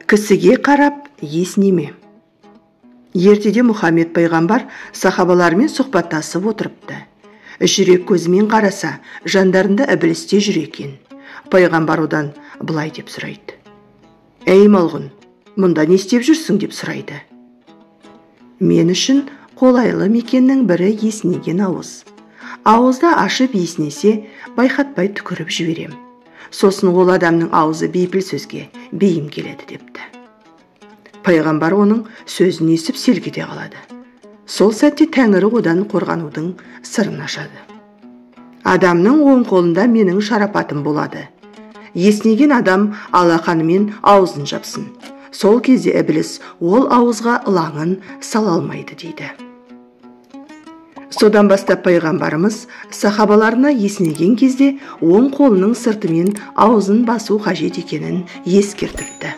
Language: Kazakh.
Кісіге қарап есінеме. Ертеде Мұхаммед пайғамбар сахабалармен сұхбаттасып отырыпты. Жүрек көзімен қараса, жандарында ібілісте жүр екен. Пайғамбар одан былай деп сұрайды: «Әй малғұн, мұнда не істеп жүрсің?» деп сұрайды. «Мен үшін қолайлы мекеннің бірі есінеген ауыз. Ауызда ашып есінесе, байқатпай түкіріп жіберем. Сосын ол адамның аузы бейпіл сөзге бейім келеді» депті. Пайғамбар оның сөзін естіп селк ете қалады. Сол сәтте Тәңірі одан қорғанудың сырын ашады. «Адамның оң қолында менің шарапатым болады. Есінеген адам алақанымен аузын жапсын. Сол кезде ібіліс ол ауызға ылаңын сала алмайды» дейді. Содан бастап пайғамбарымыз сахабаларына есінеген кезде оң қолының сыртымен аузын басу қажет екенін ескертіпті.